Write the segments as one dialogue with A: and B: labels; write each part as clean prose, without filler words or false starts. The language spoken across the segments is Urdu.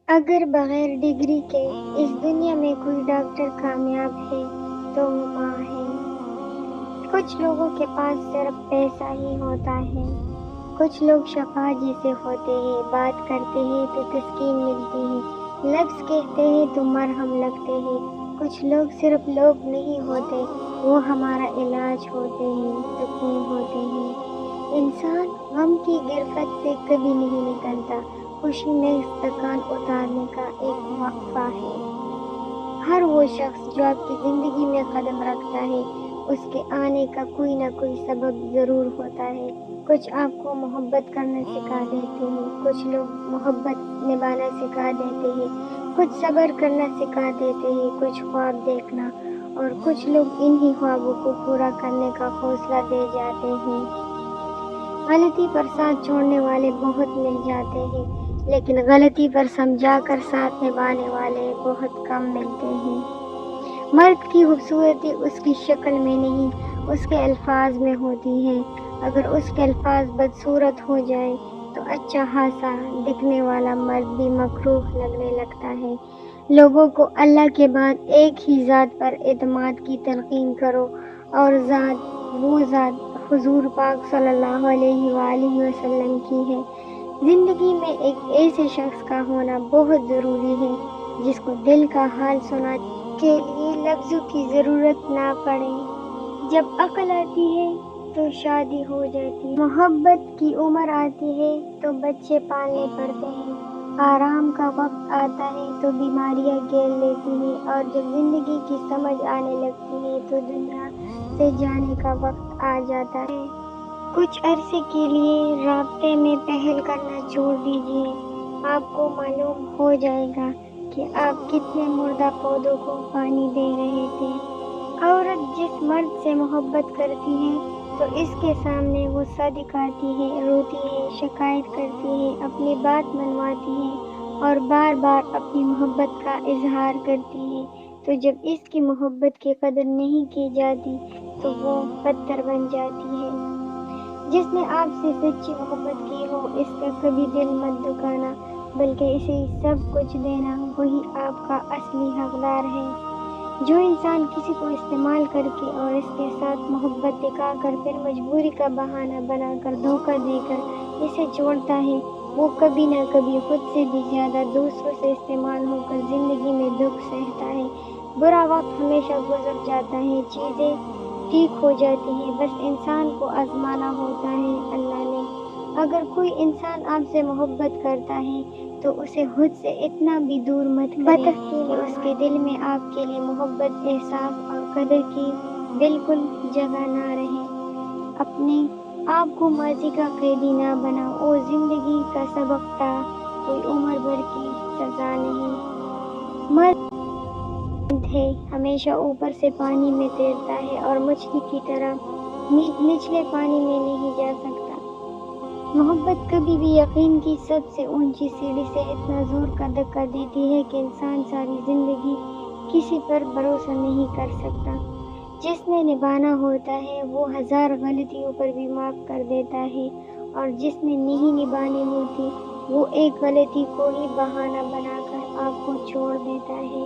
A: اگر بغیر ڈگری کے اس دنیا میں کوئی ڈاکٹر کامیاب ہے تو وہ ماں ہے۔ کچھ لوگوں کے پاس صرف پیسہ ہی ہوتا ہے، کچھ لوگ شفا جیسے ہوتے ہیں، بات کرتے ہیں تو تسکین ملتی ہے، لفظ کہتے ہیں تو مرہم لگتے ہیں۔ کچھ لوگ صرف لوگ نہیں ہوتے، وہ ہمارا علاج ہوتے ہیں، سکون ہوتے ہیں۔ انسان غم کی گرفت سے کبھی نہیں نکلتا، خوشی میں استکان اتارنے کا ایک وقفہ ہے۔ ہر وہ شخص جو آپ کی زندگی میں قدم رکھتا ہے، اس کے آنے کا کوئی نہ کوئی سبب ضرور ہوتا ہے۔ کچھ آپ کو محبت کرنا سکھا دیتے ہیں، کچھ لوگ محبت نبھانا سکھا دیتے ہیں، کچھ صبر کرنا سکھا دیتے ہیں، کچھ خواب دیکھنا، اور کچھ لوگ انہی خوابوں کو پورا کرنے کا حوصلہ دے جاتے ہیں۔ غلطی پر ساتھ چھوڑنے والے بہت مل جاتے ہیں، لیکن غلطی پر سمجھا کر ساتھ نبھانے والے بہت کم ملتے ہیں۔ مرد کی خوبصورتی اس کی شکل میں نہیں، اس کے الفاظ میں ہوتی ہے۔ اگر اس کے الفاظ بدصورت ہو جائیں تو اچھا خاصا دکھنے والا مرد بھی مکروہ لگنے لگتا ہے۔ لوگوں کو اللہ کے بعد ایک ہی ذات پر اعتماد کی تلقین کرو، اور وہ ذات حضور پاک صلی اللہ علیہ وآلہ وسلم کی ہے۔ زندگی میں ایک ایسے شخص کا ہونا بہت ضروری ہے جس کو دل کا حال سنانے کے لیے لفظوں کی ضرورت نہ پڑے۔ جب عقل آتی ہے تو شادی ہو جاتی ہے، محبت کی عمر آتی ہے تو بچے پالنے پڑتے ہیں، آرام کا وقت آتا ہے تو بیماریاں گھیر لیتی ہیں، اور جب زندگی کی سمجھ آنے لگتی ہے تو دنیا سے جانے کا وقت آ جاتا ہے۔ کچھ عرصے کے لیے رابطے میں پہل کرنا چھوڑ دیجیے، آپ کو معلوم ہو جائے گا کہ آپ کتنے مردہ پودوں کو پانی دے رہے تھے۔ عورت جس مرد سے محبت کرتی ہے تو اس کے سامنے غصہ دکھاتی ہے، روتی ہے، شکایت کرتی ہے، اپنی بات منواتی ہے اور بار بار اپنی محبت کا اظہار کرتی ہے، تو جب اس کی محبت کی قدر نہیں کی جاتی تو وہ پتھر بن جاتی ہے۔ جس نے آپ سے سچی محبت کی ہو، اس کا کبھی دل مت دکھانا، بلکہ اسے سب کچھ دینا، وہی آپ کا اصلی حقدار ہے۔ جو انسان کسی کو استعمال کر کے اور اس کے ساتھ محبت دکھا کر پھر مجبوری کا بہانہ بنا کر دھوکہ دے کر اسے چھوڑتا ہے، وہ کبھی نہ کبھی خود سے بھی زیادہ دوسروں سے استعمال ہو کر زندگی میں دکھ سہتا ہے۔ برا وقت ہمیشہ گزر جاتا ہے، چیزیں ٹھیک ہو جاتی ہیں، بس انسان کو آزمانا ہوتا ہے اللہ نے۔ اگر کوئی انسان آپ سے محبت کرتا ہے تو اسے خود سے اتنا بھی دور مت کریں کہ اس کے دل میں آپ کے لیے محبت، احساس اور قدر کی بالکل جگہ نہ رہے۔ اپنے آپ کو ماضی کا قیدی نہ بناؤ، وہ زندگی کا سبق تھا، کوئی عمر بھر کی سزا نہیں۔ مرد ہے ہمیشہ اوپر سے پانی میں تیرتا ہے اور مچھلی کی طرح نچلے پانی میں نہیں جا سکتا۔ محبت کبھی بھی یقین کی سب سے اونچی سیڑھی سے اتنا زور کا دھکا دیتی ہے کہ انسان ساری زندگی کسی پر بھروسہ نہیں کر سکتا۔ جس نے نبھانا ہوتا ہے وہ ہزار غلطیوں پر بھی معاف کر دیتا ہے، اور جس نے نہیں نبھانی ہوتی وہ ایک غلطی کو ہی بہانہ بنا کر آپ کو چھوڑ دیتا ہے۔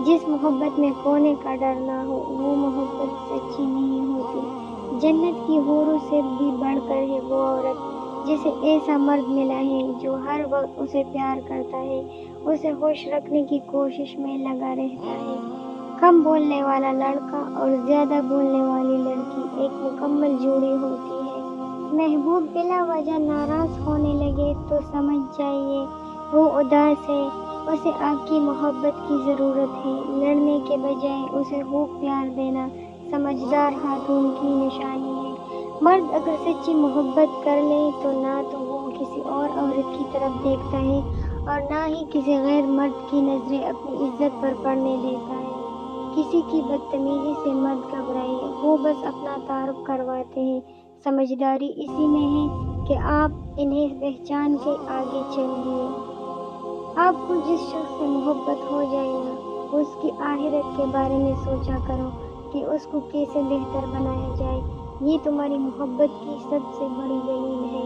A: جس محبت میں کھونے کا ڈر نہ ہو وہ محبت سچی نہیں ہوتی۔ جنت کی حوروں سے بھی بڑھ کر ہے وہ عورت جسے ایسا مرد ملا ہے جو ہر وقت اسے پیار کرتا ہے، اسے خوش رکھنے کی کوشش میں لگا رہتا ہے۔ کم بولنے والا لڑکا اور زیادہ بولنے والی لڑکی ایک مکمل جوڑی ہوتی ہے۔ محبوب بلا وجہ ناراض ہونے لگے تو سمجھ جائیے وہ اداس ہے، اسے آپ کی محبت کی ضرورت ہے۔ لڑنے کے بجائے اسے خوب پیار دینا سمجھدار خاتون کی نشانی ہے۔ مرد اگر سچی محبت کر لے تو نہ تو وہ کسی اور عورت کی طرف دیکھتا ہے اور نہ ہی کسی غیر مرد کی نظریں اپنی عزت پر پڑنے دیتا ہے۔ کسی کی بدتمیزی سے مت گھبرائیے، وہ بس اپنا تعارف کرواتے ہیں۔ سمجھداری اسی میں ہے کہ آپ انہیں پہچان کے آگے چلیے۔ آپ کو جس شخص سے محبت ہو جائے نا، اس کی آخرت کے بارے میں سوچا کرو کہ اس کو کیسے بہتر بنایا جائے، یہ تمہاری محبت کی سب سے بڑی دلیل ہے۔